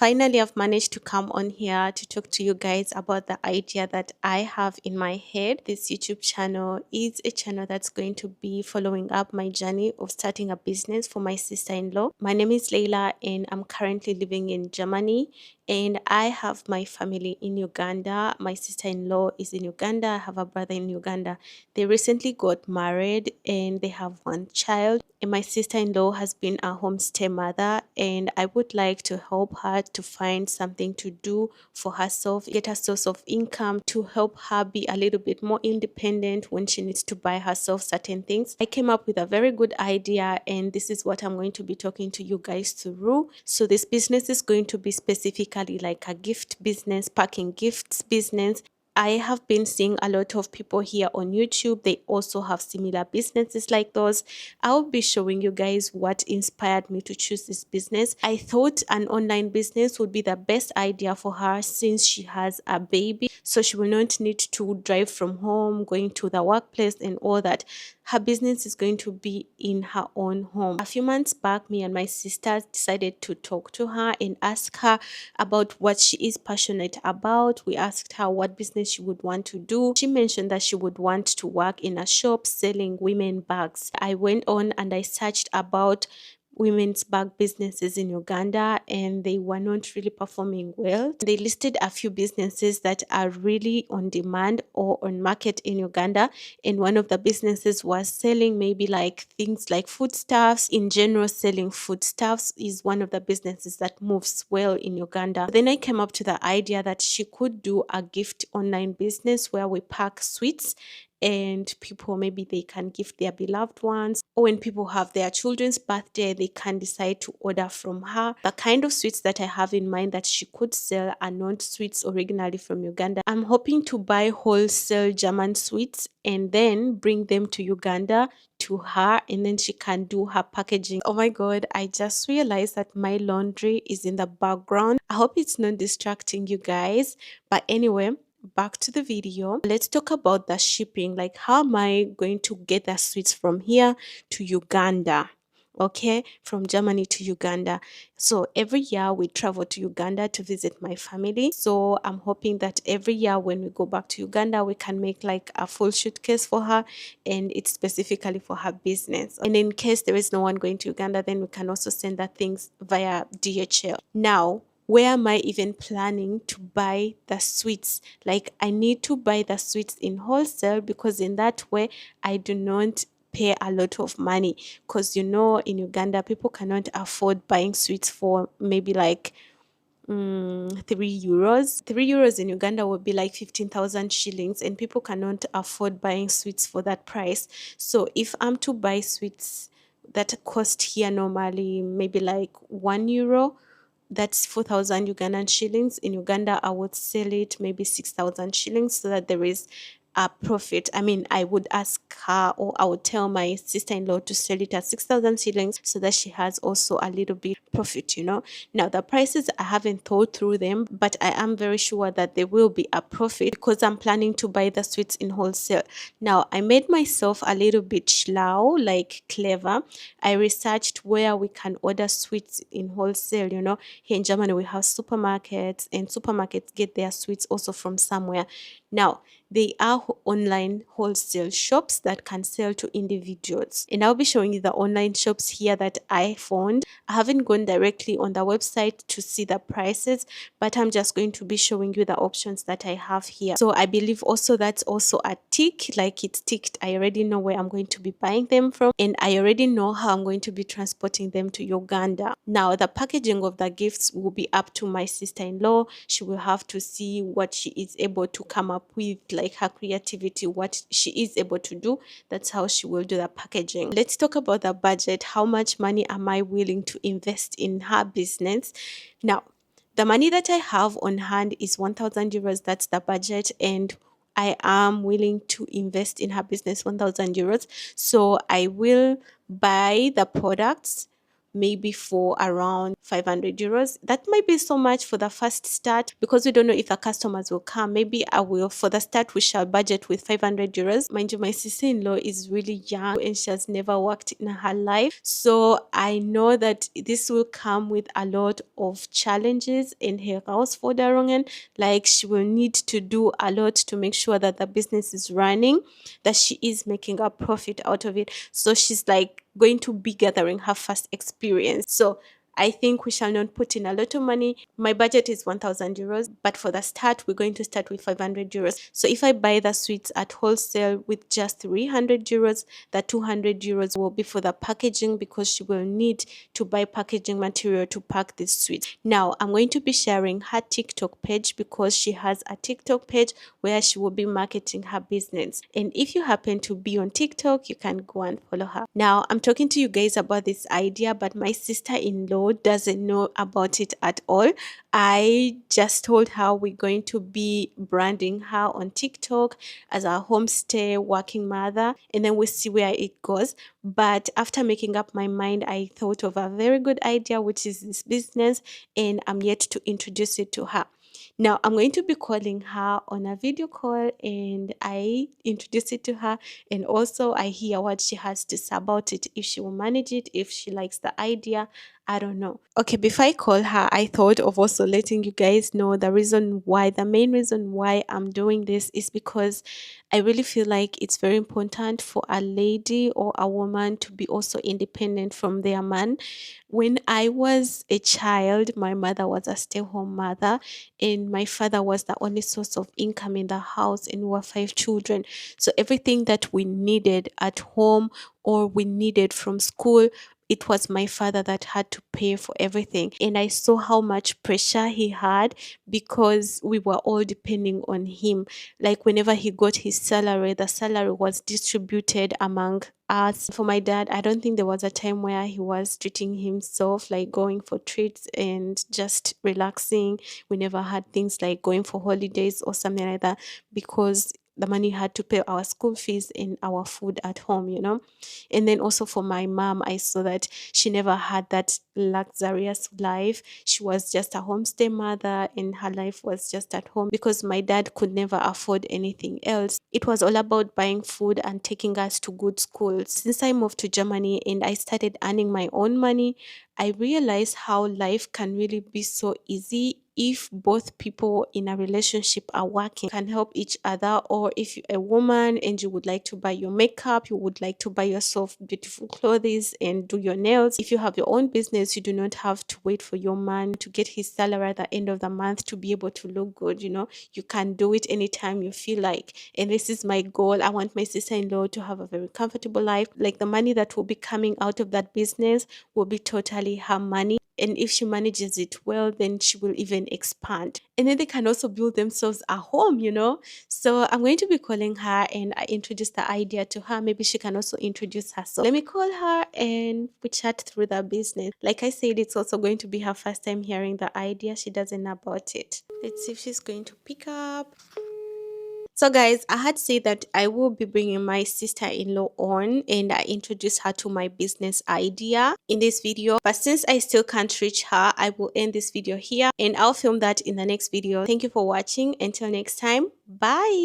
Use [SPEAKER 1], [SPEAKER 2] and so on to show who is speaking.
[SPEAKER 1] Finally, I've managed to come on here to talk to you guys about the idea that I have in my head. This YouTube channel is a channel that's going to be following up my journey of starting a business for my sister-in-law. My name is Leila and I'm currently living in Germany, and I have my family in Uganda. My sister-in-law is in Uganda. I have a brother in Uganda. They recently got married and they have one child. And my sister-in-law has been a homestay mother, and I would like to help her to find something to do for herself, get a source of income to help her be a little bit more independent when she needs to buy herself certain things. I came up with a very good idea, and this is what I'm going to be talking to you guys through. So this business is going to be specifically like a gift business, packing gifts business. I have been seeing a lot of people here on YouTube. They also have similar businesses like those. I'll be showing you guys what inspired me to choose this business. I thought an online business would be the best idea for her since she has a baby, so she will not need to drive from home, going to the workplace and all that. Her business is going to be in her own home. A few months back, me and my sister decided to talk to her and ask her about what she is passionate about. We asked her what business she would want to do. She mentioned that she would want to work in a shop selling women bags. I went on and I searched about women's bag businesses in Uganda, and they were not really performing well. They listed a few businesses that are really on demand or on market in Uganda, and one of the businesses was selling maybe like things like foodstuffs. In general, selling foodstuffs is one of the businesses that moves well in Uganda. Then I came up to the idea that she could do a gift online business where we pack sweets, and people, maybe they can gift their beloved ones, or when people have their children's birthday, they can decide to order from her. The kind of sweets that I have in mind that she could sell are not sweets originally from Uganda. I'm hoping to buy wholesale German sweets and then bring them to Uganda to her, and then she can do her packaging. Oh my god, I just realized that my laundry is in the background. I hope it's not distracting you guys, but anyway, back to the video. Let's talk about the shipping. Like, how am I going to get the sweets from here to Uganda? Okay, from Germany to Uganda. So every year we travel to Uganda to visit my family. So I'm hoping that every year when we go back to Uganda, we can make like a full suitcase for her, and it's specifically for her business. And in case there is no one going to Uganda, then we can also send the things via DHL. Now, where am I even planning to buy the sweets? Like, I need to buy the sweets in wholesale, because in that way I do not pay a lot of money, because you know, in Uganda people cannot afford buying sweets for maybe like 3 euros. 3 euros in Uganda would be like 15,000 shillings, and people cannot afford buying sweets for that price. So if I'm to buy sweets that cost here normally maybe like 1 euro, that's 4,000 Ugandan shillings. In Uganda, I would sell it maybe 6,000 shillings, so that there is a profit. I mean, I would ask her, or I would tell my sister-in-law to sell it at 6,000 shillings, so that she has also a little bit profit, you know. Now, the prices, I haven't thought through them, but I am very sure that there will be a profit, because I'm planning to buy the sweets in wholesale. Now, I made myself a little bit schlau, like clever. I researched where we can order sweets in wholesale. You know, here in Germany we have supermarkets, and supermarkets get their sweets also from somewhere. Now, they are online wholesale shops that can sell to individuals, and I'll be showing you the online shops here that I found. I haven't gone directly on the website to see the prices, but I'm just going to be showing you the options that I have here. So I believe also that's also a tick, like it's ticked. I already know where I'm going to be buying them from, and I already know how I'm going to be transporting them to Uganda. Now, the packaging of the gifts will be up to my sister-in-law. She will have to see what she is able to come up with, like her creativity, what she is able to do. That's how she will do the packaging. Let's talk about the budget. How much money am I willing to invest in her business? Now, the money that I have on hand is 1,000 euros. That's the budget, and I am willing to invest in her business 1,000 euros. So I will buy the products, maybe for around 500 euros. That might be so much for the first start because we don't know if the customers will come. Maybe I will, for the start, we shall budget with 500 euros. Mind you, my sister-in-law is really young and she has never worked in her life. So I know that this will come with a lot of challenges in her Herausforderungen. Like she will need to do a lot to make sure that the business is running, that she is making a profit out of it. So she's like going to be gathering her first experience. So I think we shall not put in a lot of money. My budget is 1000 euros, but for the start, we're going to start with 500 euros. So if I buy the sweets at wholesale with just 300 euros, the 200 euros will be for the packaging because she will need to buy packaging material to pack these sweets. Now, I'm going to be sharing her TikTok page because she has a TikTok page where she will be marketing her business. And if you happen to be on TikTok, you can go and follow her. Now, I'm talking to you guys about this idea, but my sister-in-law doesn't know about it at all. I just told her we're going to be branding her on TikTok as a homestay working mother, and then we'll see where it goes. But after making up my mind, I thought of a very good idea, which is this business, and I'm yet to introduce it to her. Now, I'm going to be calling her on a video call and I introduce it to her, and also I hear what she has to say about it, if she will manage it, if she likes the idea. I don't know. Okay, before I call her, I thought of also letting you guys know the main reason why I'm doing this is because I really feel like it's very important for a lady or a woman to be also independent from their man. When I was a child, my mother was a stay-home mother and my father was the only source of income in the house, and we were five children. So everything that we needed at home or we needed from school, it was my father that had to pay for everything. And I saw how much pressure he had because we were all depending on him. Like whenever he got his salary, the salary was distributed among us. For my dad, I don't think there was a time where he was treating himself, like going for treats and just relaxing. We never had things like going for holidays or something like that because the money had to pay our school fees and our food at home. And then also for my mom, I saw that she never had that luxurious life. She was just a homestay mother and her life was just at home because my dad could never afford anything else. It was all about buying food and taking us to good schools. Since I moved to Germany and I started earning my own money, I realized how life can really be so easy if both people in a relationship are working, can help each other. Or if you're a woman and you would like to buy your makeup, you would like to buy yourself beautiful clothes and do your nails. If you have your own business, you do not have to wait for your man to get his salary at the end of the month to be able to look good. You can do it anytime you feel like. And this is my goal. I want my sister-in-law to have a very comfortable life. Like the money that will be coming out of that business will be totally her money. And if she manages it well, then she will even expand. And then they can also build themselves a home. So I'm going to be calling her and I introduce the idea to her. Maybe she can also introduce herself. Let me call her and we chat through the business. Like I said, it's also going to be her first time hearing the idea. She doesn't know about it. Let's see if she's going to pick up. So guys, I had said that I will be bringing my sister-in-law on and I introduced her to my business idea in this video. But since I still can't reach her, I will end this video here and I'll film that in the next video. Thank you for watching. Until next time, bye.